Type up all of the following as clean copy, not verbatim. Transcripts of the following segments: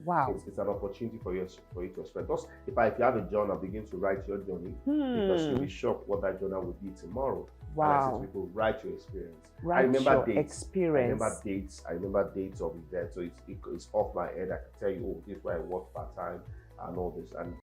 Wow. It's an opportunity for you to express. Just if you have a journal, begin to write your journey, because you'll be shocked what that journal will be tomorrow. Wow. And I say to people, write your experience. Write I remember your dates. experience. I remember dates of events. So it's off my head. I can tell you, oh, this is where I work part time and all this. And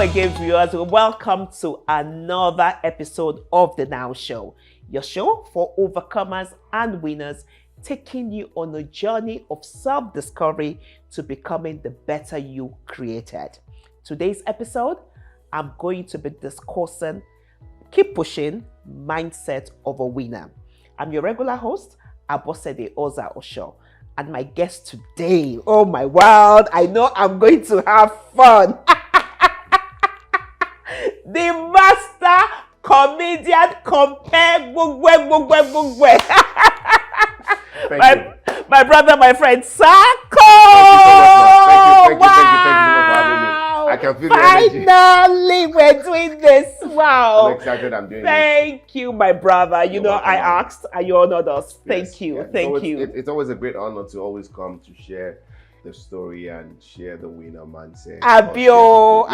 again, viewers, welcome to another episode of The Now Show, your show for overcomers and winners, taking you on a journey of self-discovery to becoming the better you created. Today's episode, I'm going to be discussing Keep Pushing Mindset of a Winner. I'm your regular host, Abosede Osho, and my guest today, oh my world, I know I'm going to have fun. The master comedian compare my brother, my friend Sako. Thank you so much for having me. I can feel finally the energy. We're doing this. Wow. I'm excited. I'm doing Thank you, my brother. You know, I asked and you honored us. Thank you. Thank you. It's always a great honor to always come to share the story and share the winner mindset. Abio,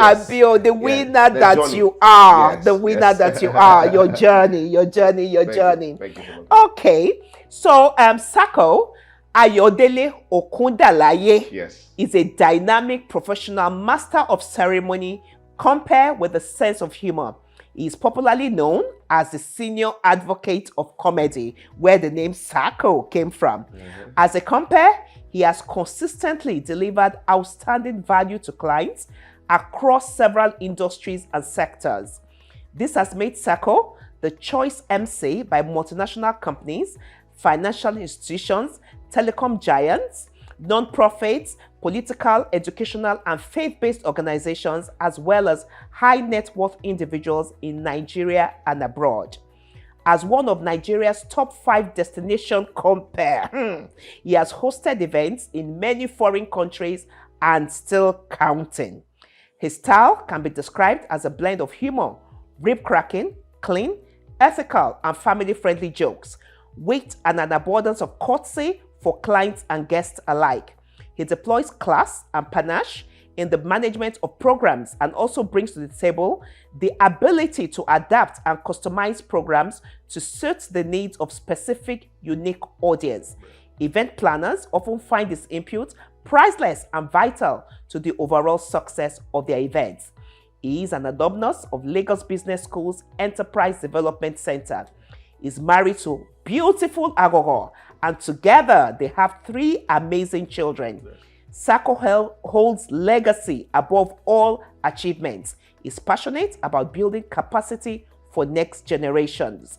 the winner that journey. You are, the winner that you are, your journey. Thank you so much. Okay, so Sako Ayodele Okundalaye is a dynamic professional master of ceremony, compare with a sense of humor. He is popularly known as the senior advocate of comedy, where the name Sako came from. Mm-hmm. As a compare, he has consistently delivered outstanding value to clients across several industries and sectors. This has made Sako the choice MC by multinational companies, financial institutions, telecom giants, non-profits, political, educational, and faith-based organizations, as well as high net worth individuals in Nigeria and abroad. As one of Nigeria's top 5 destination compare, he has hosted events in many foreign countries and still counting. His style can be described as a blend of humor, rib-cracking, clean, ethical, and family-friendly jokes, with an abundance of courtesy for clients and guests alike. He deploys class and panache in the management of programs and also brings to the table the ability to adapt and customize programs to suit the needs of specific, unique audience. Event planners often find his input priceless and vital to the overall success of their events. He is an alumnus of Lagos Business School's Enterprise Development Center. He's married to beautiful Agogo, and together they have 3 amazing children. Sako holds legacy above all achievements. He's passionate about building capacity for next generations.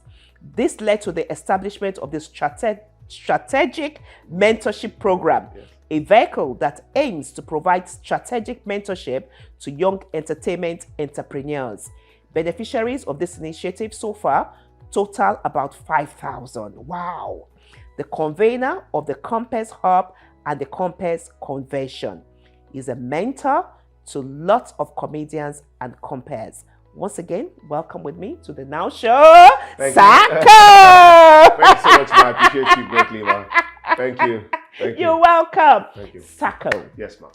This led to the establishment of the strategic mentorship program, a vehicle that aims to provide strategic mentorship to young entertainment entrepreneurs. Beneficiaries of this initiative so far total about 5,000. Wow. The convener of the Compass Hub and the Compass Convention is a mentor to lots of comedians and compares. Once again, welcome with me to the Now Show, Sako. Thank you so much, man. I appreciate you greatly, man. Thank you. You're welcome. Thank you. Sako. Yes, ma'am.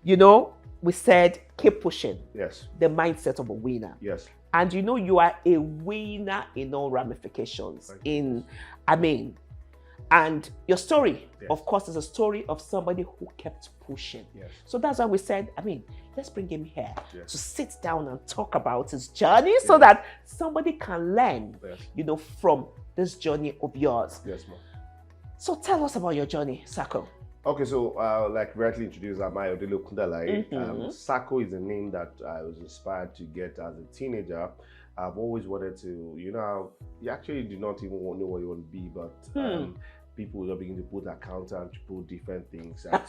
You know, we said keep pushing. Yes. The mindset of a winner. Yes. And you know, you are a winner in all ramifications. And your story, of course, is a story of somebody who kept pushing. Yes. So that's why we said, let's bring him here to sit down and talk about his journey so that somebody can learn, from this journey of yours. Yes, ma'am. So tell us about your journey, Sako. Okay, so like rightly introduced, I'm Ayodele Okundalaye. Sako is a name that I was inspired to get as a teenager. I've always wanted to, you actually do not even know what you want to be, but people will begin to put accountant, put different things. And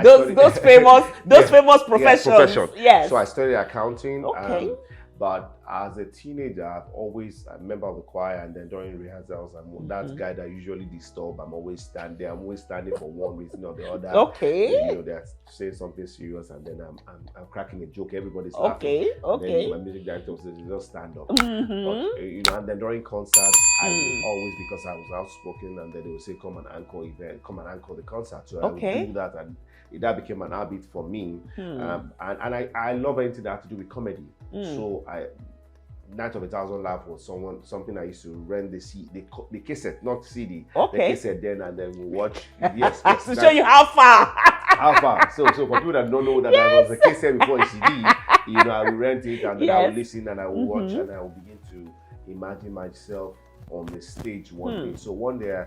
so those famous professions. Yes. So I studied accounting, okay. But as a teenager, I've always a member of the choir, and then during rehearsals, I'm that guy that usually disturb. I'm always standing for one reason or the other. Okay. You know, they're saying something serious, and then I'm cracking a joke. Everybody's laughing. Okay. Then my music director says, "Just stand up." But, you know, and then during concerts, I would always, because I was outspoken, and then they would say, "Come and anchor the concert." So I would do that, and that became an habit for me. And I love anything that had to do with comedy. So Night of 1,000 Laughs was something I used to rent the cassette, not CD. The cassette then, and then we watch. Yes. To show you how far. How far. So for people that don't know that I was a cassette before a CD, you know, I will rent it, and then I will listen, and I will watch, and I will begin to imagine myself on the stage one day. So one day,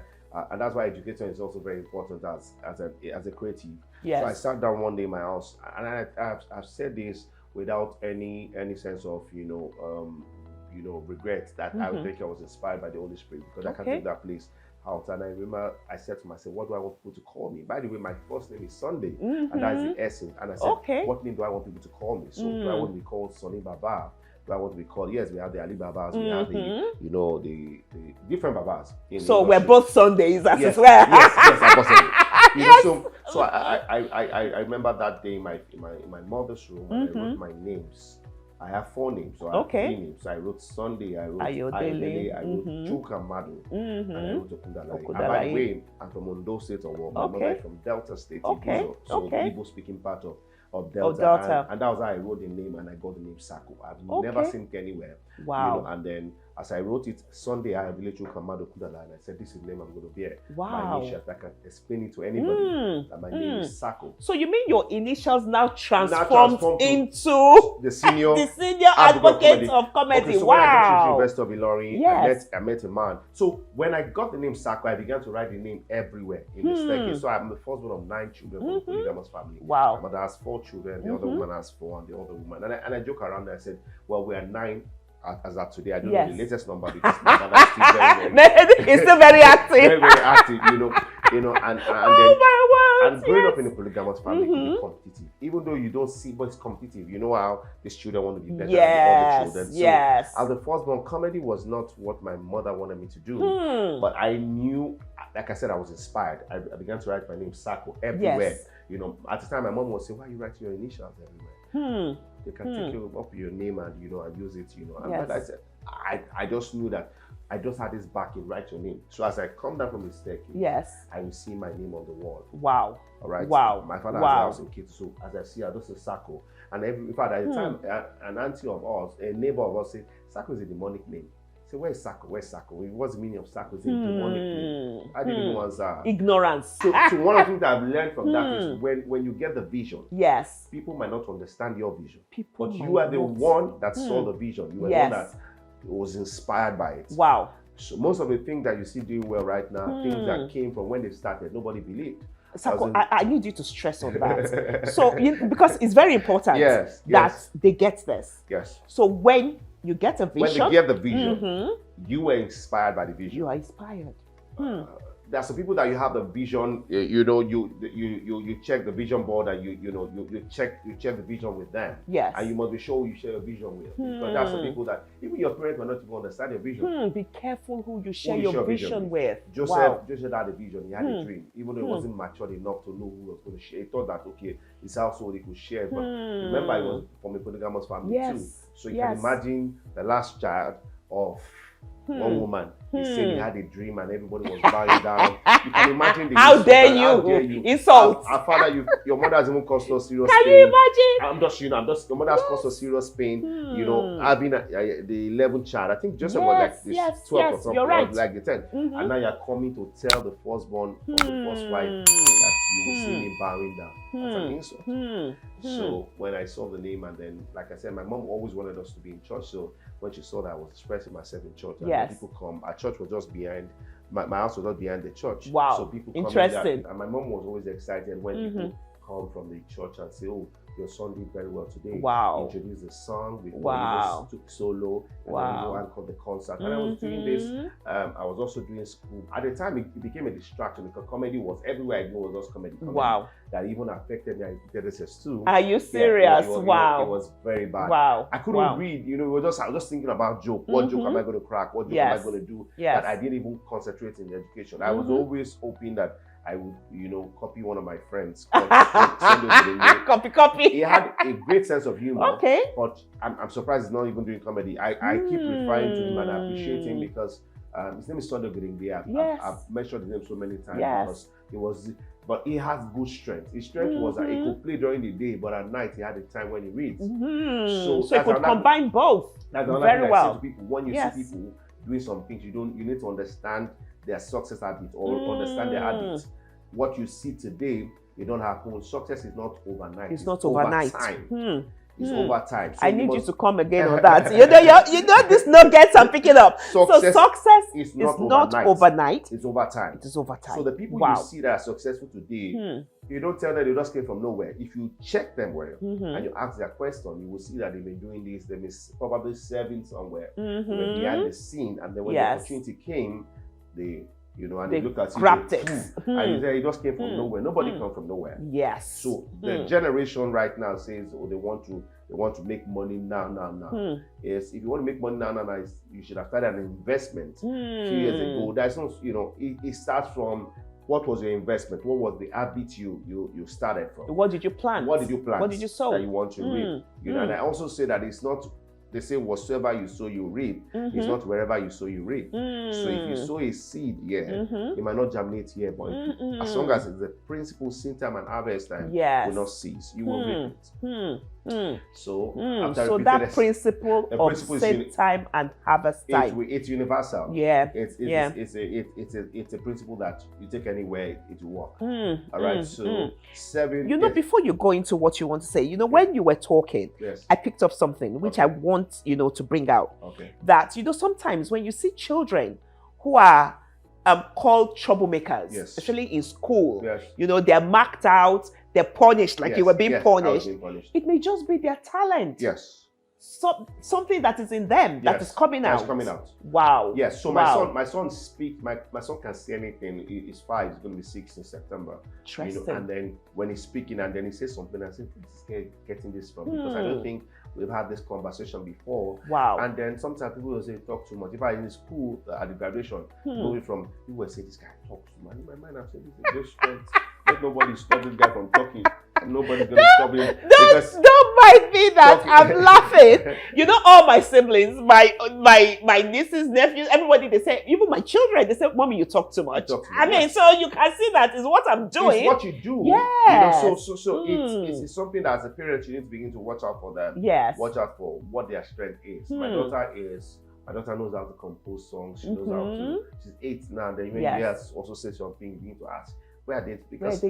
and that's why education is also very important as a creative. So I sat down one day in my house, and I've said this without any sense of regret, that I would think I was inspired by the Holy Spirit, because I can't take that place out. And I remember I said to myself, what do I want people to call me? By the way, my first name is Sunday, and that is the essence. And I said, what name do I want people to call me? So do I want to be called Sonny Baba? Do I want to be called? Yes, we have the Ali Babas, we have the different Babas. So we're both Sundays as well. Yes, so I remember that day in my mother's room, when I wrote my names. I have 4 names, so I have 3 names. I wrote Sunday, I wrote Ayodele, I wrote Chukwamadu, and I wrote Okundalaye. And by the way, I'm from Ondo State, or my mother is from Delta State, so the Igbo-speaking part of Delta. And that was how I wrote the name, and I got the name Sako. I've never seen it anywhere. Wow. You know, and then as I wrote it, Sunday, I have Chukwamadu Okundalaye, and I said, this is the name I'm going to bear. Wow. My initials, I can explain it to anybody that my name is Sako. So you mean your initials now transformed into the senior advocate of comedy? Okay, so when I got to University of Ilorin, I met a man. So when I got the name Sako, I began to write the name everywhere in the staircase. So I'm the first one of 9 children from the polygamous family. Wow. My mother has 4 children, the other woman has 4, and the other woman. And I joke around and I said, well, we are 9 as of today. I don't know the latest number, because my mother is still it's still very active. very active, and growing up in a polygamous family can be competitive. Even though you don't see, but it's competitive. You know how these children want to be better than the other children. So as the firstborn, comedy was not what my mother wanted me to do. But I knew, like I said, I was inspired. I began to write my name Sako everywhere. You know, at the time my mom would say, why are you writing your initials everywhere? They can take up your name and and use it, And but I said, I just knew that I just had this backing, write your name. So as I come down from the staircase, I will see my name on the wall. Wow. All right. Wow. My father has a house in Ketu, so as I see, I just say Sako. And in fact, at the time, an auntie of ours, a neighbor of ours, said, Sako is a demonic name. So where's Sako? Where's Sako? What's the meaning of Sako? It's a demonic name. I didn't even answer. Ignorance. So one of the things that I've learned from that is when you get the vision, people might not understand your vision. But you are the one that saw the vision. You were the one that was inspired by it. Wow. So most of the things that you see doing well right now, things that came from when they started, nobody believed. Sako, I need you to stress on that. So because it's very important that they get this. Yes. So when you get a vision. When they get the vision, you were inspired by the vision. You are inspired. There are some people that you have the vision, you check the vision board, and you check the vision with them. Yes. And you must be sure who you share your vision with. Because there are some people that even your parents will not even understand your vision. Be careful who you share your vision with. Joseph had a vision, he had a dream, even though he wasn't matured enough to know who was going to share. He thought that his household he could share. But remember, he was from a polygamous family too. So you can imagine the last child of one woman. He said he had a dream and everybody was bowing down. You can imagine the How dare you insult? Our father, your mother has even caused us serious pain. Can you imagine? I'm just your mother has caused us serious pain. Having the 11th child. I think Joseph was like the 12th or something. You're right. Like the 10th. And now you're coming to tell the firstborn from the first wife that you will see me bowing down. That's an insult. So when I saw the name, and then, like I said, my mom always wanted us to be in church. So when she saw that I was expressing myself in church, and when people come, our church was just behind, my house was just behind the church. Wow. So people come interesting. and my mom was always excited when people come from the church and say, oh, your son did very well today. Wow. Introduced the song before wow. you just took solo, and then you anchored the concert. And I was doing this. I was also doing school. At the time, it became a distraction because comedy was everywhere I go was just comedy. Wow. That even affected me. I did this too. Are you serious? Wow. It was very bad. Wow. I couldn't read. You know, I was just thinking about joke. What joke am I going to crack? What joke am I going to do? That I didn't even concentrate in the education. I was always hoping that I would, you know, copy one of my friends. Copy. He had a great sense of humor. Okay. But I'm surprised he's not even doing comedy. I keep referring to him and I appreciate him because his name is Sunday Gudingbe. I've mentioned his name so many times because he was. But he has good strength. His strength was that he could play during the day, but at night he had a time when he reads. So he could combine both. That's very well. I say to people, when you see people doing some things, you need to understand their success habits or understand their habits. What you see today, you don't happen. Success is not overnight. It's not overnight. Time. It's over time. So I need you to come again on that. You know this nuggets I'm picking up. Success is not overnight. It's over time. It is over time. So the people you see that are successful today, you don't tell them they just came from nowhere. If you check them well and you ask their question, you will see that they've been doing this. They've been probably serving somewhere. They were behind the scene, and then when the opportunity came, they look at grabbed it. And it just came from nowhere. Nobody comes from nowhere. Yes. So the generation right now says, they want to make money now. Yes, if you want to make money now, you should have started an investment 2 years ago. That's not, it starts from what was your investment? What was the habit you started from? What did you plant? What did you plant? What did you sow? That you want to reap. And I also say that it's not. They say whatsoever you sow, you reap. It's not wherever you sow, you reap. So if you sow a seed here, it might not germinate here, but as long as it's the principle, seed time and harvest time will not cease, you will reap it. So that principle of seed time and harvest time, it's universal. It's a principle that you take anywhere, it will work. All right. So 7. Before you go into what you want to say, when you were talking, I picked up something which I want to bring out. That sometimes when you see children who are called troublemakers, especially in school, they're marked out, they're punished like you were being punished. It may just be their talent. Something that is in them that is coming out. Wow. Yes. So my son speaks. My son can see anything. He's 5. He's going to be 6 in September. Interesting. And then when he's speaking, and then he says something, I say, "Where is he getting this from?" Because I don't think we've had this conversation before. Wow. And then sometimes people will say talk too much. If I in school at the graduation, moving from people will say this guy talks too much. In my mind, I'm saying this is just strength. Let nobody stop this guy from talking. Nobody's gonna stop him. Don't mind me that I'm laughing. All my siblings, my nieces, nephews, everybody, they say, even my children, they say, "Mommy, you talk too much." I mean, so you can see that is what I'm doing. It's what you do. Yeah. It's something that as a parent you need to begin to watch out for them. Yes. Watch out for what their strength is. My daughter knows how to compose songs. She knows how to. She's 8 now. And then when you also say something, you begin to ask, where are they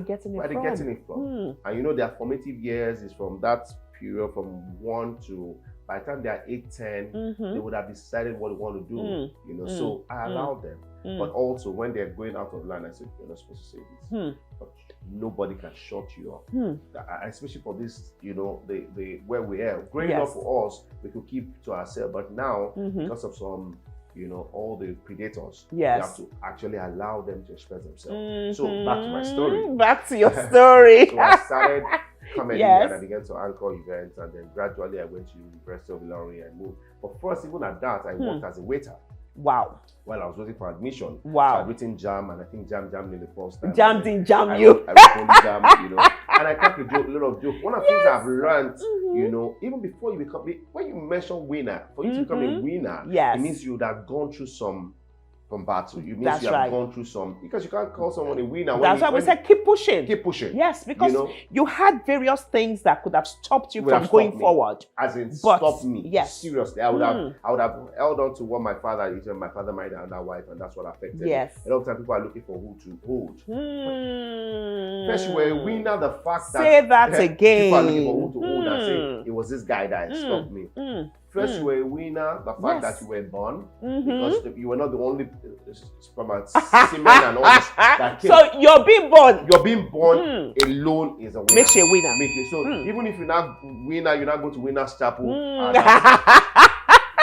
getting it from? And their formative years is from that period, from 1 to, by the time they are 8, 10, they would have decided what they want to do. So I allow them. But also when they're going out of line, I said, you're not supposed to say this. But nobody can shut you up. Especially for this, the where we are. Growing up for us, we could keep to ourselves. But now, because of some all the predators, you have to actually allow them to express themselves. So back to my story. Back to your story. So I started comedy and I began to anchor events, and then gradually I went to University of Illinois and moved. But first, even at that, I worked as a waiter. Wow. While I was waiting for admission. Wow. So I'd written jam, and I think jam jammed in the first time. Jam didn't jam you. I wrote jam, and I crack a lot of jokes. One of the things I've learned, even before you become, when you mention winner, for you to become a winner, it means you would have gone through some battle. You mean you have gone through some, because you can't call someone a winner. That's why we said keep pushing. Keep pushing. Yes, because you had various things that could have stopped you from going forward. As in, stop me. Yes. Seriously, I would have held on to what my father is. My father married another wife, and that's what affected me. A lot of times people are looking for who to hold. First, you were a winner. The fact that say that again. People are looking for who to hold and say it was this guy that stopped me. First, you were a winner. The fact that you were born, because you were not the only sperm, semen, and all this that came. So you're being born. You're being born alone is a winner. Makes you a winner. So even if you're not winner, you're not going to Winner's Chapel.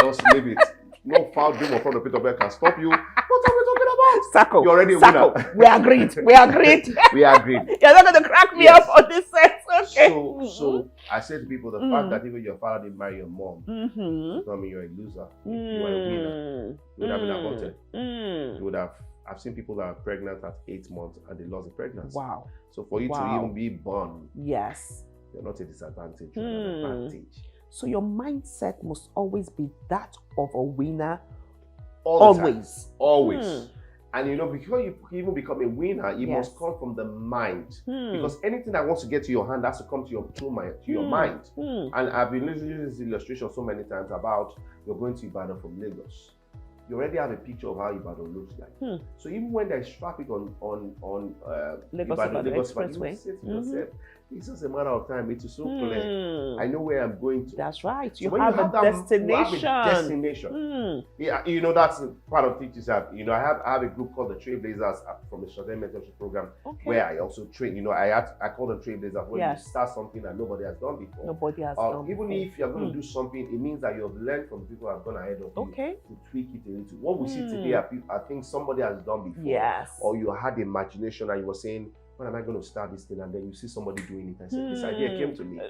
Just leave it. No foul demon from the pit of hell can stop you. What are we talking about? Sacco. You're already a winner. We agreed. We agreed. We agreed. You're not going to crack me up on this sense. Okay. So I say to people, the fact that even your father didn't marry your mom does not mean you're a loser. You are a winner. You would have been aborted. You would have. I've seen people that are pregnant at 8 months and they lost the pregnancy. Wow. So for you to even be born, yes, you're not a disadvantage. You're an advantage. So your mindset must always be that of a winner. Always. And you know, before you even become a winner, you must come from the mind. Because anything that wants to get to your hand has to come to your mind. And I've been using this illustration so many times about you're going to Ibadan from Lagos. You already have a picture of how Ibadan looks like. So even when there's traffic on Lagos Expressway, you say to yourself, it's just a matter of time. It is so clear. I know where I'm going to. That's right. So You have a destination. You have a destination. Yeah, you know, that's part of teachers have. You know, I have a group called the Trailblazers from the short-term mentorship program where I also train. You know, I call them Trailblazers when you start something that nobody has done before. Nobody has done even before. if you're going to do something, it means that you have learned from people who have gone ahead of you to tweak it a little. What we see today, I think somebody has done before. Yes. Or you had imagination and you were saying, when am I going to start this thing? And then you see somebody doing it and say, this idea came to me.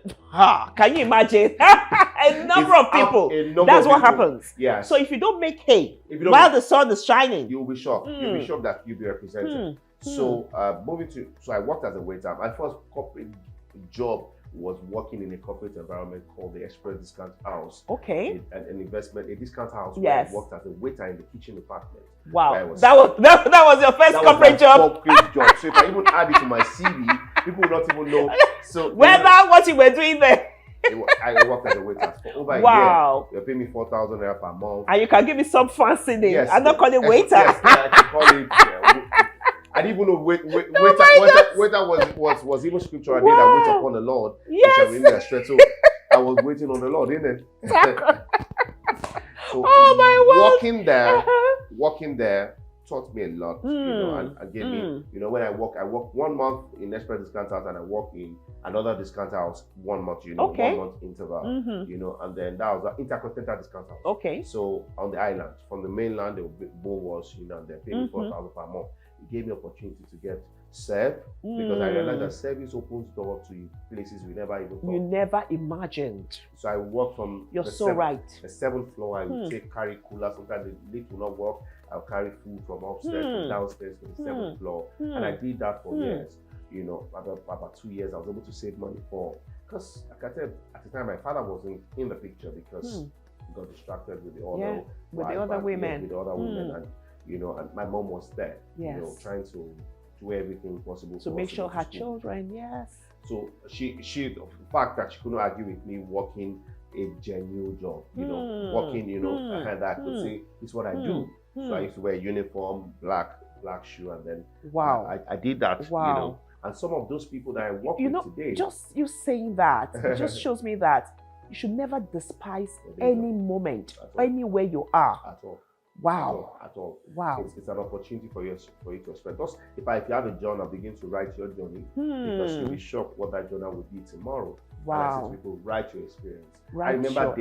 Can you imagine? A number of people. That's what happens. Yeah. So if you don't make hay while the sun is shining, you'll be shocked. You'll be shocked that you'll be represented. So so I worked as a waiter. My first corporate job was working in a corporate environment called the Express Discount House. Okay. A discount house where I worked as a waiter in the kitchen department. Wow. That was your first corporate job. Corporate job. So if I even add it to my CV, people will not even know. So what you were doing there. I worked as a waiter for over a year. You're paying me 4,000 naira per month. And you can give me some fancy name. Yes, I'm not calling waiter. Yes, I can call it. I didn't even know waiter was even scripture. I did I wait upon the Lord. Yes. So I was waiting on the Lord, didn't it? So working there taught me a lot, you know, and gave me, you know, when I worked 1 month in Express Discount House and I worked in another discount house 1 month, you know, 1 month interval, you know, and then that was an intercontinental discount house. Okay. So on the island, from the mainland, they would was, you know, and they're paying 4,000 per month. It gave me opportunity to get served because I realized that service opens door to places we never even thought. You never imagined. So I work from the 7th floor. I would carry coolers. Sometimes the lift will not work. I'll carry food from upstairs to downstairs to the 7th floor. And I did that for years. You know, about 2 years, I was able to save money because like I said, at the time my father wasn't in the picture because he got distracted with the other women. And you know, and my mom was there, you know, trying to do everything possible to make sure her children, So she the fact that she couldn't argue with me working a genuine job, you know, working, you know, and I could say, this is what I do. So I used to wear a uniform, black shoe, and then I did that, you know. And some of those people that I work with today. Just you saying that, it just shows me that you should never despise any moment, anywhere you are. At all. Wow. At all. Wow. It's an opportunity for you to express. Just if you have a journal, begin to write your journey because you'll be shocked what that journal will be tomorrow. Wow. And I say to people, write your experience. I remember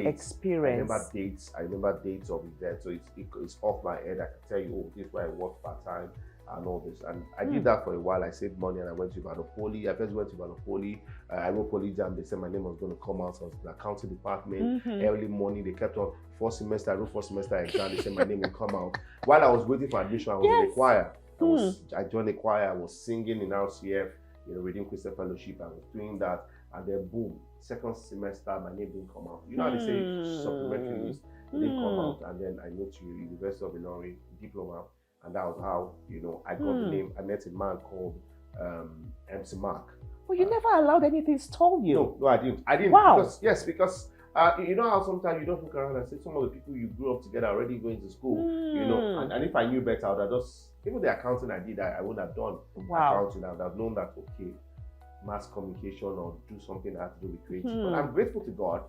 dates. I remember dates of events. So it's off my head. I can tell you, oh, this is where I work part-time and all this. And I did that for a while. I saved money and I went to Ibadan. I first went to Ibadan. I wrote Poly Jam. They said my name was going to come out. So I was in the accounting department. Early morning, they kept on. First semester, I wrote first semester exam. They said my name will come out. While I was waiting for admission, I was in the choir. I joined the choir. I was singing in RCF, you know, Redeemed Christian Fellowship. I was doing that. And then boom, second semester, my name didn't come out. You know how they say supplementary list, it didn't come out. And then I went to University of Illinois, diploma. And that was how, you know, I got the name. I met a man called MC Mark. Well, you never allowed anything to stall you. No, I didn't. Wow. Because you know how sometimes you don't look around and say some of the people you grew up together already going to school, you know, and if I knew better, I would have just, even the accounting I did, I would have done accounting. I would have known that, okay, mass communication or do something that has to do with creative. But I'm grateful to God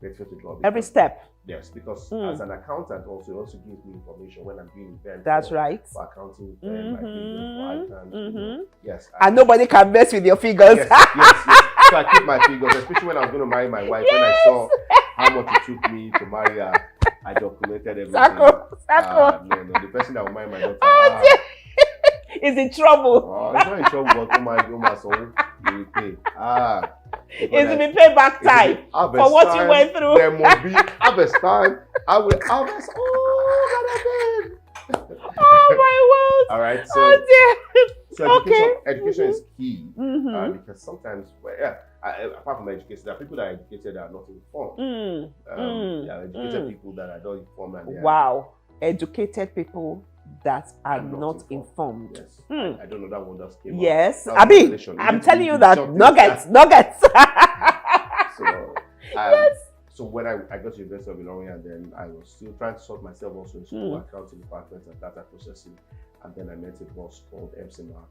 rectified law. Every step. Yes, because as an accountant also, it also gives me information when I'm doing events. That's right. For accounting, my figures, for items, yes. And nobody can mess with your figures. Yes. So I keep my figures, especially when I was going to marry my wife. When I saw how much it took me to marry her, I documented everything. Sacco. No, the person that will marry my daughter is in trouble. Oh, it's not in trouble, but my son, you will pay. It's been paid back time for what you went through. There must be harvest time. I will harvest all that again. Oh my word! All right, so so education is key because sometimes, apart from education, there are people that are educated that are not informed. There are educated people that are not informed. Educated people that are not informed. Yes. I don't know, that one just came Yes, I'm telling you that nuggets. So when I got to University of Ilorin, and then I was still trying to sort myself also in school, accounting department and data processing, and then I met a boss called MCMA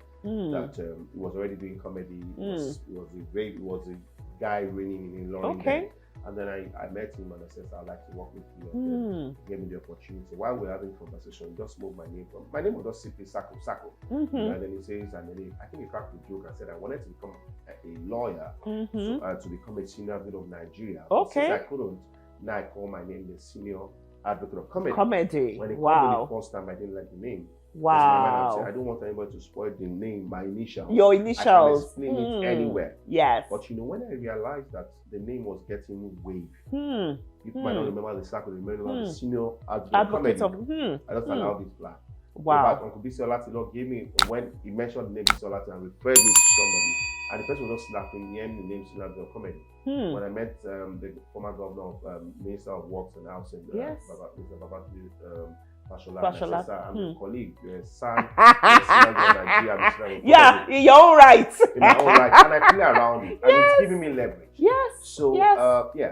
that he was already doing comedy. It was a guy reigning in Ilorin. Okay. And then I met him and I said, I'd like to work with you. And he gave me the opportunity. While we're having conversation, he just moved my name from, my name was just simply Sacco. And then he says, and then I think he cracked the joke. I said, I wanted to become a lawyer to become a senior advocate of Nigeria. Okay. Since I couldn't, now I call my name the senior advocate of comedy. When he called me the first time, I didn't like the name. Wow. I don't want anybody to spoil the name, my initials. Your initials. I can explain it anywhere. Yes. But when I realized that the name was getting waved, people might not remember the Sacco, remember the senior advocate of comedy. I just allowed this black. Wow. In fact, Uncle Bisi Olatilo gave me, when he mentioned the name Bisi Olatilo and referred me to somebody, and the person was just laughing, he named the name senior advocate of comedy. When I met the former governor of Minister of Works and Housing, Mr. Babatu, Fashola, I'm a colleague. You're a son. In your own right. In my own right, and I play around it, and it's giving me leverage. Yes. So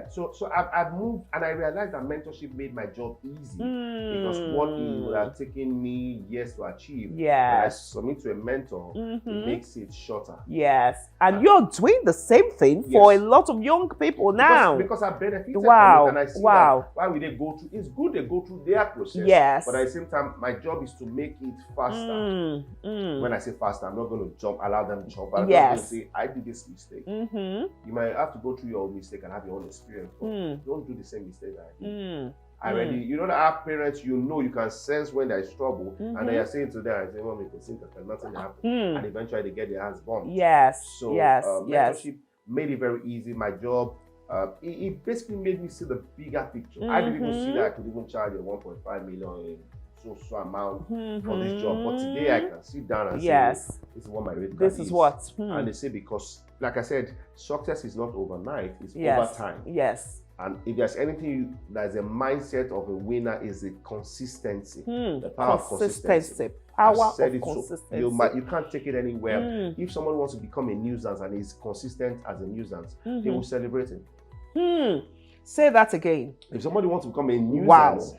so I've moved, and I realized that mentorship made my job easy because what it would have taken me years to achieve, when I submit to a mentor, it makes it shorter. Yes, and you're doing the same thing for a lot of young people now. Because I benefited from it, and I see that why would they go through? It's good they go through their process. Yes. But at the same time, my job is to make it faster. When I say faster, I'm not going to allow them to jump. I'm going to say, I did this mistake. You might have to go through your own mistake and have your own experience. But don't do the same mistake that I did. You know that our parents, you can sense when there's trouble, and then you're saying to them, I say, well, we can think that nothing happened. And eventually they get their hands bumped. So mentorship made it very easy. My job, it basically made me see the bigger picture. I didn't even see that I could even charge a 1.5 million so amount for this job. But today I can sit down and say, this is what my rate card is. This is what. And they say, because, like I said, success is not overnight, it's over time. Yes. And if there's anything, there's a mindset of a winner is the consistency. The power of consistency. Power of consistency. You can't take it anywhere. If someone wants to become a nuisance and is consistent as a nuisance, they will celebrate it. Say that again. If somebody wants to become a nuisance,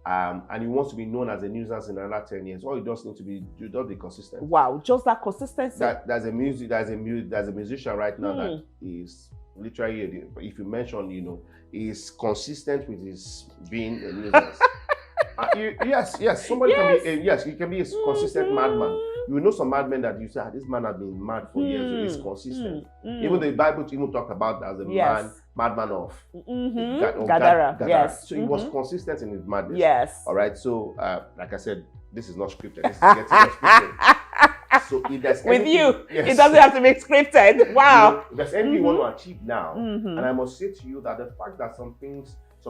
and he wants to be known as a nuisance in another 10 years, all he does need to be consistent. Wow, just that consistency. There's a musician right now that is literally, if you mention, is consistent with his being a nuisance. Yes, somebody can be he can be a consistent madman. You know some madmen that you say, this man has been mad for years, so he's consistent. Even the Bible even talked about as a madman of Gadara. So he was consistent in his madness. Yes. All right. So like I said, this is not scripted. This is getting scripted. So if there's with anything, it doesn't have to be scripted. Wow. If there's anything you want to achieve now, and I must say to you that the fact that some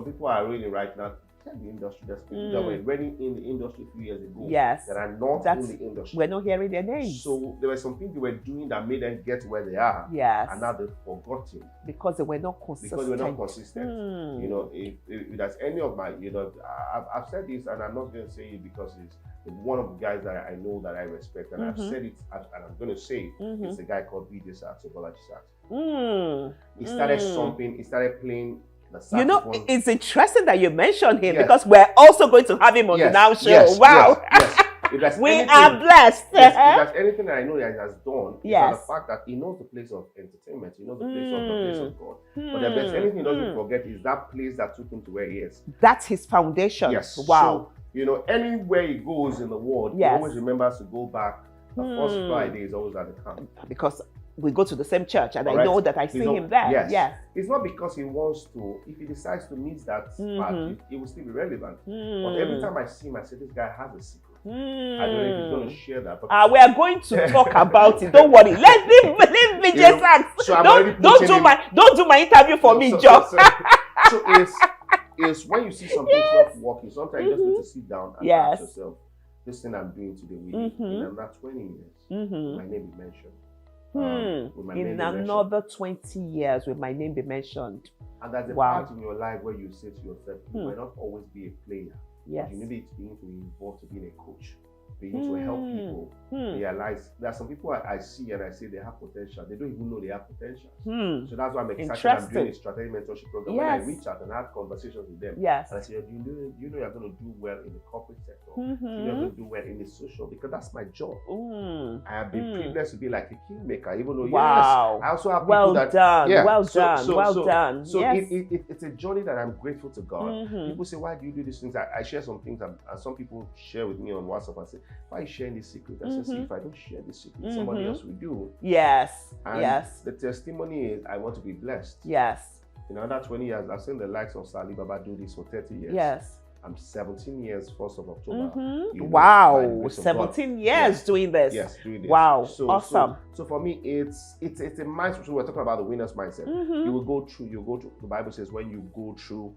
people are really right now, the industry, there's people that were already in the industry a few years ago that are not in the industry. We're not hearing their names. So there were some things they were doing that made them get where they are. Yes. And now they've forgotten. Because they were not consistent. If there's any of my, I've said this, and I'm not going to say it because it's one of the guys that I know that I respect, and I've said it, and I'm going to say it. It's a guy called BJ Sax, or Bolaji Sax. He started something, he started playing. It's interesting that you mentioned him because we're also going to have him on the Now Show. Wow. Yes. We are blessed. Yes, if there's anything that I know that he has done, yes, it's the fact that he knows the place of entertainment, he knows the place of God. But if there's anything he doesn't forget, is that place that took him to where he is. That's his foundation. Yes. Wow. So, anywhere he goes in the world, he always remembers to go back. The first Friday is always at the camp. Because we go to the same church, and I know that I see him there. Yes. Yes. It's not because he wants to. If he decides to miss that part, it will still be relevant. But every time I see him, I say, this guy has a secret. I don't know if he's going to share that. But we are going to talk about it. Don't worry. Let me just ask. So don't do my interview for me, Joe. So it's when you see something not working, sometimes you just need to sit down and ask yourself, this thing I'm doing today, in another 20 years, my name be mentioned. In another 20 years, will my name be mentioned? And there's a part in your life where you say to yourself, you might not always be a player. Yes. You maybe it's being to be involved to being a coach. Being to help people realize. There are some people I see and I say they have potential. They don't even know they have potential. So that's why I'm excited. I'm doing a strategic mentorship program. When I reach out and have conversations with them, and I say, you know you're going to do well in the corporate sector. You're going to do well in the social, because that's my job. I have been privileged to be like a kingmaker, even though I also have people that well done. So it's a journey that I'm grateful to God. People say, why do you do these things? I share some things, and some people share with me on WhatsApp and say, why are you sharing this secret? I said, see, if I don't share this secret, somebody else will do. Yes. And the testimony is, I want to be blessed. Yes. In another 20 years, I've seen the likes of Sali Baba do this for 30 years. Yes. I'm 17 years, 1st of October. Wow, 17 years doing this. Yes, doing this. Wow, awesome. So for me, it's a mindset. So we're talking about the winner's mindset. You will go through. The Bible says, when you go through,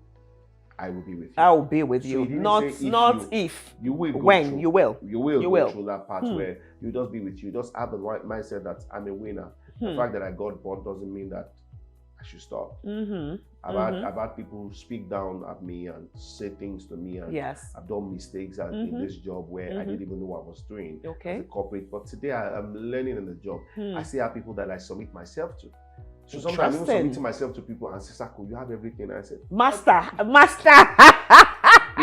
I will be with you. I will be with you. Not if. You will go when through. you will. You will go through that part where you just be with you. Just have the right mindset that I'm a winner. The fact that I got born doesn't mean that I should stop. I've had people speak down at me and say things to me, and I've done mistakes in this job where I didn't even know what I was doing as a corporate. But today I'm learning in the job. I see how people that I submit myself to. So sometimes I'm submitting myself to people and say, Sako, you have everything. And I said, Master.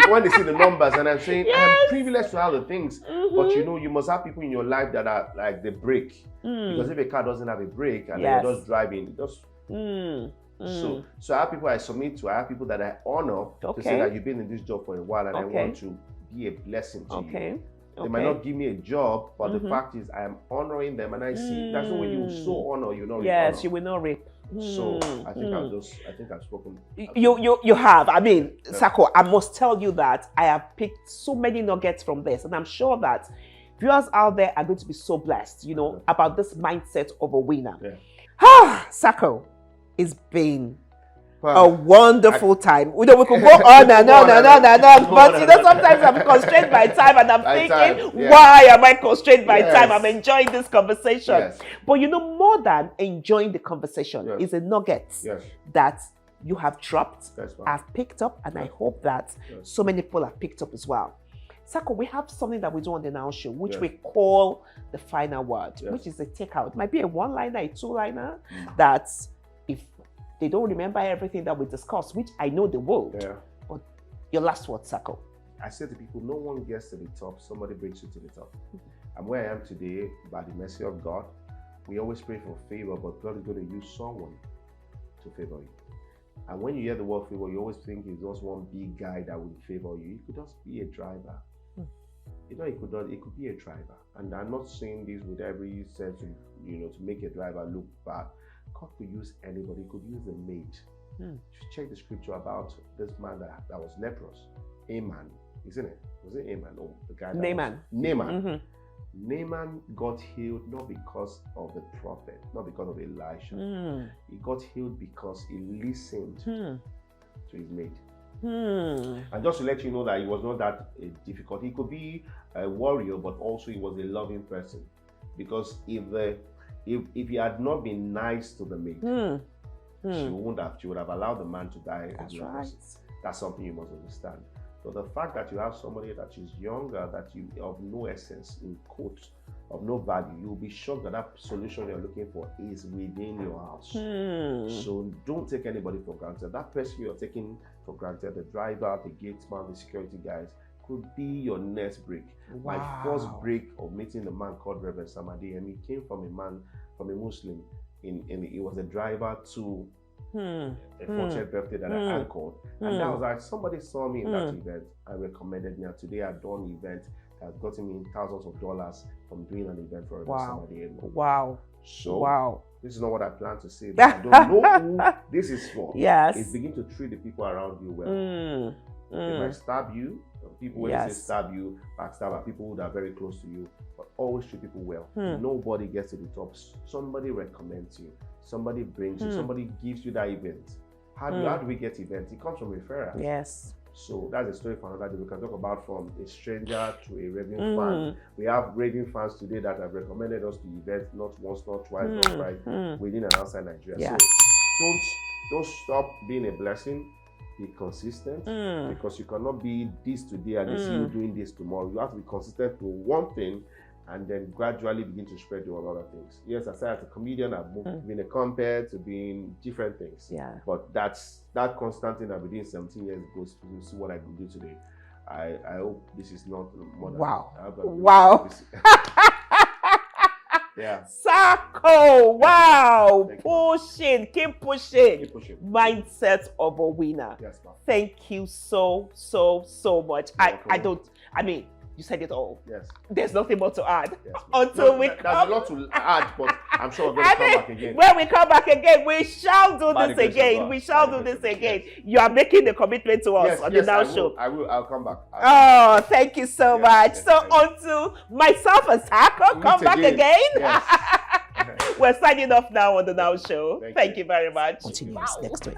When they see the numbers, and I'm saying, I'm privileged to have the things, but you must have people in your life that are like the brake. Because if a car doesn't have a brake and then you're just driving, it just So I have people I submit to, I have people that I honor to say that you've been in this job for a while and I want to be a blessing to you. They might not give me a job, but the fact is I am honoring them, and I see that's when you so honor, you know. Yes, you will not reap. So I think I've spoken. You have. I mean, Sako, I must tell you that I have picked so many nuggets from this, and I'm sure that viewers out there are going to be so blessed, about this mindset of a winner. Sako, it's been a wonderful time. We could go on and on and on and on, but sometimes I'm constrained by time, and I'm thinking, why am I constrained by time? I'm enjoying this conversation. But more than enjoying the conversation is a nugget that you have dropped, I've picked up, and I hope that so many people have picked up as well. Sako, we have something that we do on the Now Show, which we call the final word, which is a takeout. It might be a one-liner, a two-liner, that if they don't remember everything that we discussed, which I know they will. But your last word, Sako. I say to people, no one gets to the top, somebody brings you to the top. And where I am today, by the mercy of God, we always pray for favor, but God is going to use someone to favor you. And when you hear the word favor, you always think it's just one big guy that will favor you. It could just be a driver. It could be a driver. And I'm not saying this with every sense of, to make a driver look bad. God could use anybody. He could use a maid. Check the scripture about this man that was leprous. Naaman, isn't it? Was it Naaman? No, the guy that Naaman. Naaman got healed not because of the prophet, not because of Elisha. He got healed because he listened to his maid. And just to let you know that he was not that difficult. He could be a warrior, but also he was a loving person. Because if he had not been nice to the maid, she would have allowed the man to die. That's right. That's something you must understand. So the fact that you have somebody that is younger, that you of no essence, in quotes, of no value, you'll be shocked that that solution you're looking for is within your house. So don't take anybody for granted. That person you're taking for granted, the driver, the gatesman, the security guys, could be your next break. Wow. My first break of meeting a man called Reverend Samadi, and he came from a man, from a Muslim, he was a driver to a 40th birthday that I anchored. And that was like, somebody saw me in that event and recommended me. And today I've done event that's gotten me thousands of dollars from doing an event for somebody. Wow. So this is not what I plan to say, but I don't know who this is for. Yes. It's begin to treat the people around you well. If I stab you, people when they say stab you, backstab are people that are very close to you, but always treat people well. Nobody gets to the top. Somebody recommends you. Somebody brings you. Somebody gives you that event. How do we get events? It comes from referrals. Yes. So that's a story for another day. We can talk about from a stranger to a raving fan. We have raving fans today that have recommended us to events not once, not twice, not thrice, within and outside Nigeria. Yes. So don't stop being a blessing. Be consistent, because you cannot be this today and they see you doing this tomorrow. You have to be consistent to one thing and then gradually begin to spread to other things. Yes, as a comedian, I've moved from being a compere to being different things. Yeah. But that's that constant thing I've been doing 17 years goes to see what I could do today. I hope this is not more than wow. Yeah. Sacco, wow. Pushing, keep pushing. Mindset of a winner. Yes, ma'am. Thank you so much. I mean, you said it all. Yes. There's nothing more to add. Yes, until we there's a lot to add, but I'm sure we're going to come back again. When we come back again, we shall do this again. We shall do this again. You are making the commitment to us on the Now Show. I'll come back. Thank you so much. So until myself and Sacco come back again. Yes. We're signing off now on the Now Show. Thank you very much. Continues next week.